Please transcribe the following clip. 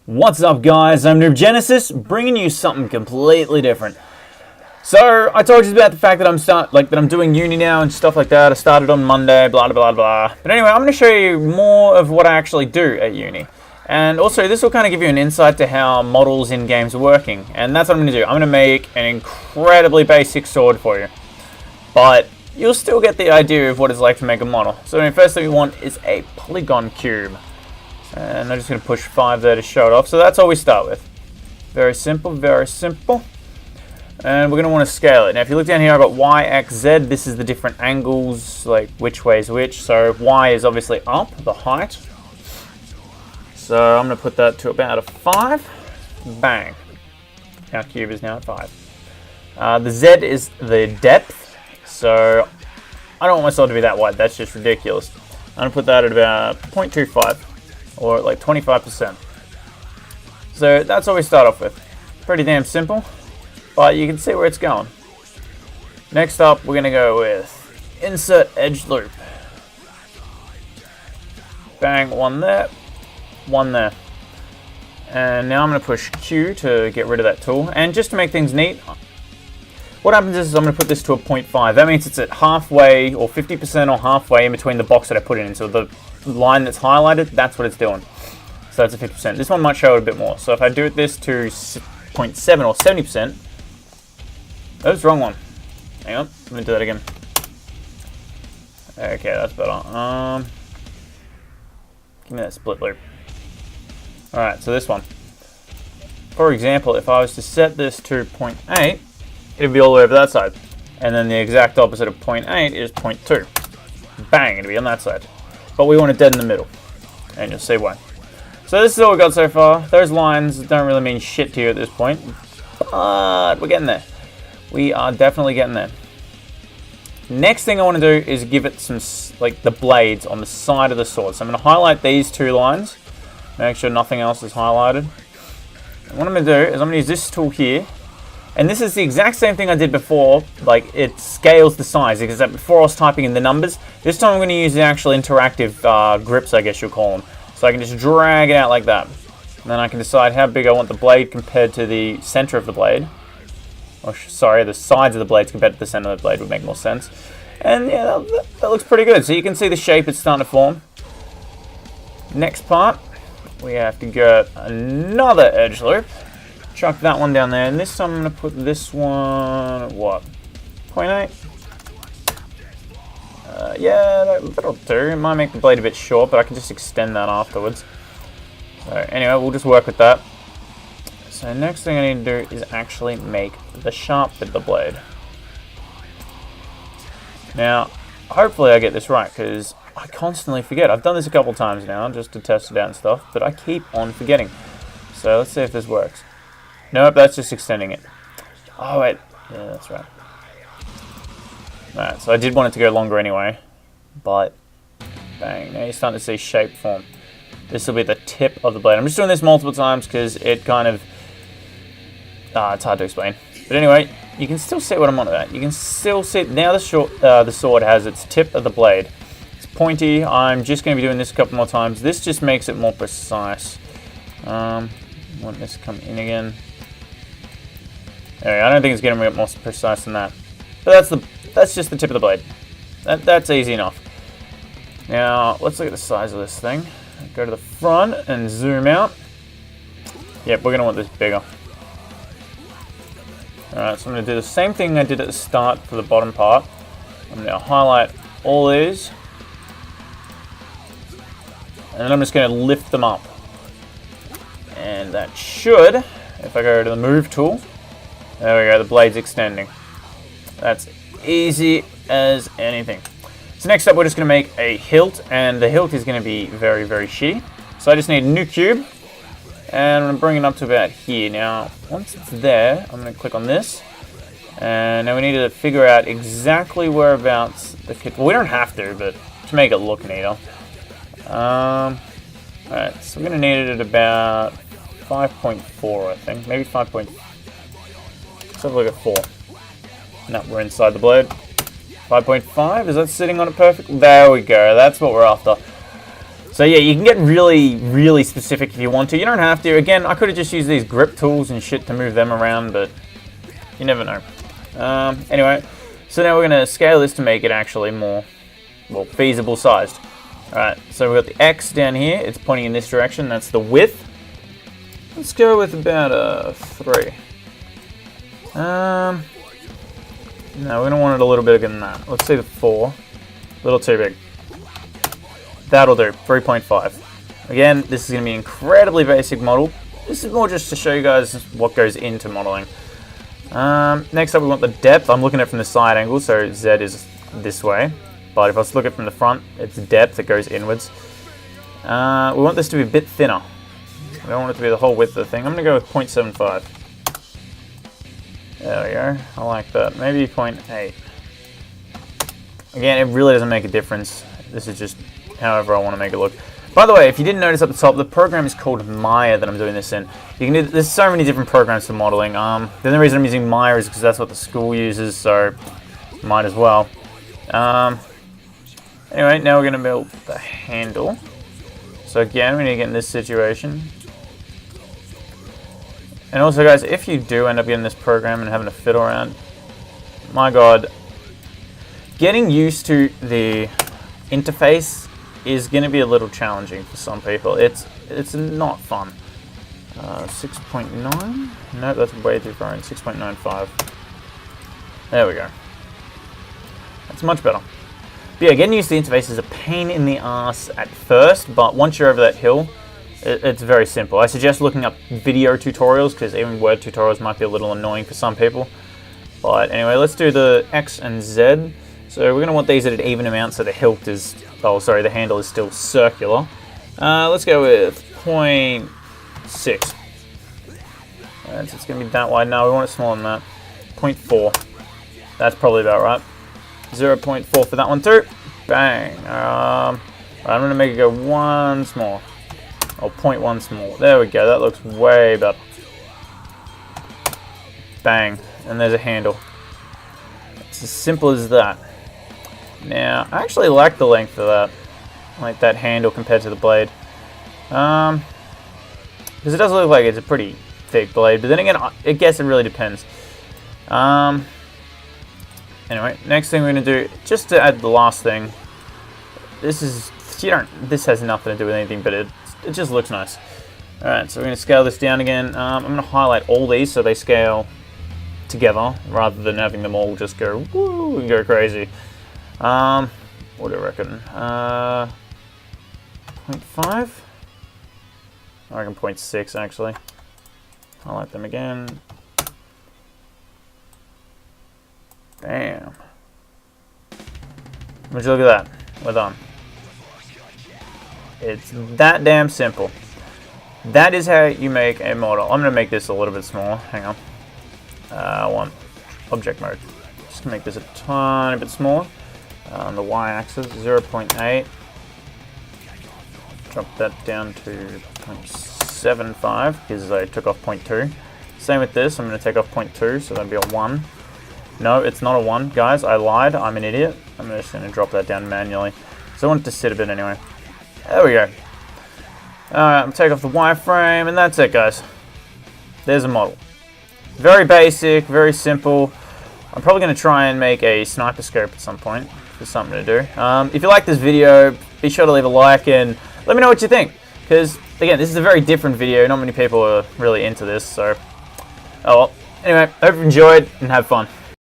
What's up, guys? I'm NOOB-Genesis, bringing you something completely different. So I told you about the fact that I'm doing uni now and stuff like that. I started on Monday, blah blah blah. But anyway, I'm going to show you more of what I actually do at uni, and also this will kind of give you an insight to how models in games are working. And that's what I'm going to do. I'm going to make an incredibly basic sword for you, but you'll still get the idea of what it's like to make a model. So the first thing we want is a polygon cube. And I'm just going to push 5 there to show it off. So that's all we start with. Very simple, very simple. And we're going to want to scale it. Now if you look down here, I've got Y, X, Z. This is the different angles, like which way is which. So Y is obviously up, the height. So I'm going to put that to about a 5. Bang. Our cube is now at 5. The Z is the depth. So I don't want my sword to be that wide. That's just ridiculous. I'm going to put that at about 0.25. Or like 25%. So that's what we start off with. Pretty damn simple, but you can see where it's going. Next up, we're going to go with insert edge loop. Bang, one there, one there. And now I'm going to push Q to get rid of that tool. And just to make things neat, what happens is I'm going to put this to a 0.5. That means it's at halfway or 50% or halfway in between the box that I put it in. So the line that's highlighted, that's what it's doing. So that's a 50%. This one might show it a bit more. So if I do this to 0.7 or 70%, that's the wrong one. Hang on, let me do that again. Okay, that's better. Give me that split loop. Alright, so this one. For example, if I was to set this to 0.8, it'd be all the way over that side. And then the exact opposite of 0.8 is 0.2. Bang, it'd be on that side. But we want it dead in the middle. And you'll see why. So this is all we've got so far. Those lines don't really mean shit to you at this point. But we're getting there. We are definitely getting there. Next thing I want to do is give it some, like, the blades on the side of the sword. So I'm going to highlight these 2 lines. Make sure nothing else is highlighted. And what I'm going to do is I'm going to use this tool here. And this is the exact same thing I did before, like it scales the size, because before I was typing in the numbers. This time I'm going to use the actual interactive grips, I guess you'll call them. So I can just drag it out like that. And then I can decide how big I want the blade compared to the center of the blade. Or sorry, the sides of the blades compared to the center of the blade would make more sense. And yeah, that looks pretty good. So you can see the shape it's starting to form. Next part, we have to get another edge loop. Chuck that one down there, and this time I'm going to put this one at what? 0.8? Yeah, that'll do. It might make the blade a bit short, but I can just extend that afterwards. So anyway, we'll just work with that. So next thing I need to do is actually make the sharp bit of the blade. Now, hopefully I get this right, because I constantly forget. I've done this a couple times now, just to test it out and stuff, but I keep on forgetting. So let's see if this works. Nope, that's just extending it. Oh, wait. Yeah, that's right. Alright, so I did want it to go longer anyway. But, bang. Now you're starting to see shape form. This will be the tip of the blade. I'm just doing this multiple times because it kind of... it's hard to explain. But anyway, you can still see what I'm on about. You can still see... Now the sword has its tip of the blade. It's pointy. I'm just going to be doing this a couple more times. This just makes it more precise. Want this to come in again. Anyway, I don't think it's getting more precise than that. But that's just the tip of the blade. That's easy enough. Now, let's look at the size of this thing. Go to the front and zoom out. Yep, we're going to want this bigger. Alright, so I'm going to do the same thing I did at the start for the bottom part. I'm going to highlight all these. And then I'm just going to lift them up. And that should, if I go to the move tool, there we go, the blade's extending. That's easy as anything. So next up, we're just going to make a hilt, and the hilt is going to be very, very shitty. So I just need a new cube, and I'm going to bring it up to about here. Now, once it's there, I'm going to click on this, and now we need to figure out exactly whereabouts the kit. Well, we don't have to, but to make it look neater. Alright, so we're going to need it at about 5.4, I think. Maybe 5. Let's have a look at 4. No, we're inside the blade. 5.5, is that sitting on it perfect? There we go, that's what we're after. So yeah, you can get really, really specific if you want to. You don't have to. Again, I could have just used these grip tools and shit to move them around, but you never know. Anyway, so now we're going to scale this to make it actually more, well, feasible sized. Alright, so we've got the X down here. It's pointing in this direction. That's the width. Let's go with about a 3. No, we're going to want it a little bigger than that. Let's say the 4. A little too big. That'll do. 3.5. Again, this is going to be an incredibly basic model. This is more just to show you guys what goes into modeling. Next up, we want the depth. I'm looking at it from the side angle, so Z is this way. But if I was to look at it from the front, it's depth that goes inwards. We want this to be a bit thinner. We don't want it to be the whole width of the thing. I'm going to go with 0.75. There we go. I like that. Maybe 0.8. Again, it really doesn't make a difference. This is just however I want to make it look. By the way, if you didn't notice up the top, the program is called Maya that I'm doing this in. You can do, there's so many different programs for modeling. The only reason I'm using Maya is because that's what the school uses, so might as well. Anyway, now we're going to build the handle. So again, we need to get in this situation. And also guys, if you do end up getting this program and having to fiddle around, my god, getting used to the interface is going to be a little challenging for some people. It's not fun. 6.9? No, that's way too far in. 6.95. There we go. That's much better. But yeah, getting used to the interface is a pain in the ass at first, but once you're over that hill, it's very simple. I suggest looking up video tutorials, because even word tutorials might be a little annoying for some people. But anyway, let's do the X and Z. So we're going to want these at an even amount so the hilt is, oh sorry, the handle is still circular. Let's go with 0.6. It's going to be that wide. No, we want it smaller than that. 0.4. That's probably about right. 0.4 for that one too. Bang. I'm going to make it go 1 small. Or 0.1 small. There we go. That looks way better. Bang. And there's a handle. It's as simple as that. Now, I actually like the length of that. I like that handle compared to the blade. Because it does look like it's a pretty thick blade. But then again, I guess it really depends. Anyway, next thing we're going to do, just to add the last thing. This has nothing to do with anything, but it just looks nice. Alright, so we're going to scale this down again. I'm going to highlight all these so they scale together, rather than having them all just go woo and go crazy. What do I reckon? 0.5? I reckon 0.6 actually. Highlight them again. Bam. Would you look at that? We're done. It's that damn simple. That is how you make a model. I'm going to make this a little bit smaller. Hang on. I want object mode. Just going to make this a tiny bit smaller. On the y-axis, 0.8. Drop that down to 0.75 because I took off 0.2. Same with this. I'm going to take off 0.2, so that'll be a 1. No, it's not a 1, guys. I lied. I'm an idiot. I'm just going to drop that down manually. So I want it to sit a bit anyway. There we go. Alright, I'm take off the wireframe, and that's it, guys. There's a model. Very basic, very simple. I'm probably going to try and make a sniper scope at some point. There's something to do. If you like this video, be sure to leave a like and let me know what you think. Because, again, this is a very different video. Not many people are really into this, so... Oh well. Anyway, hope you enjoyed and have fun.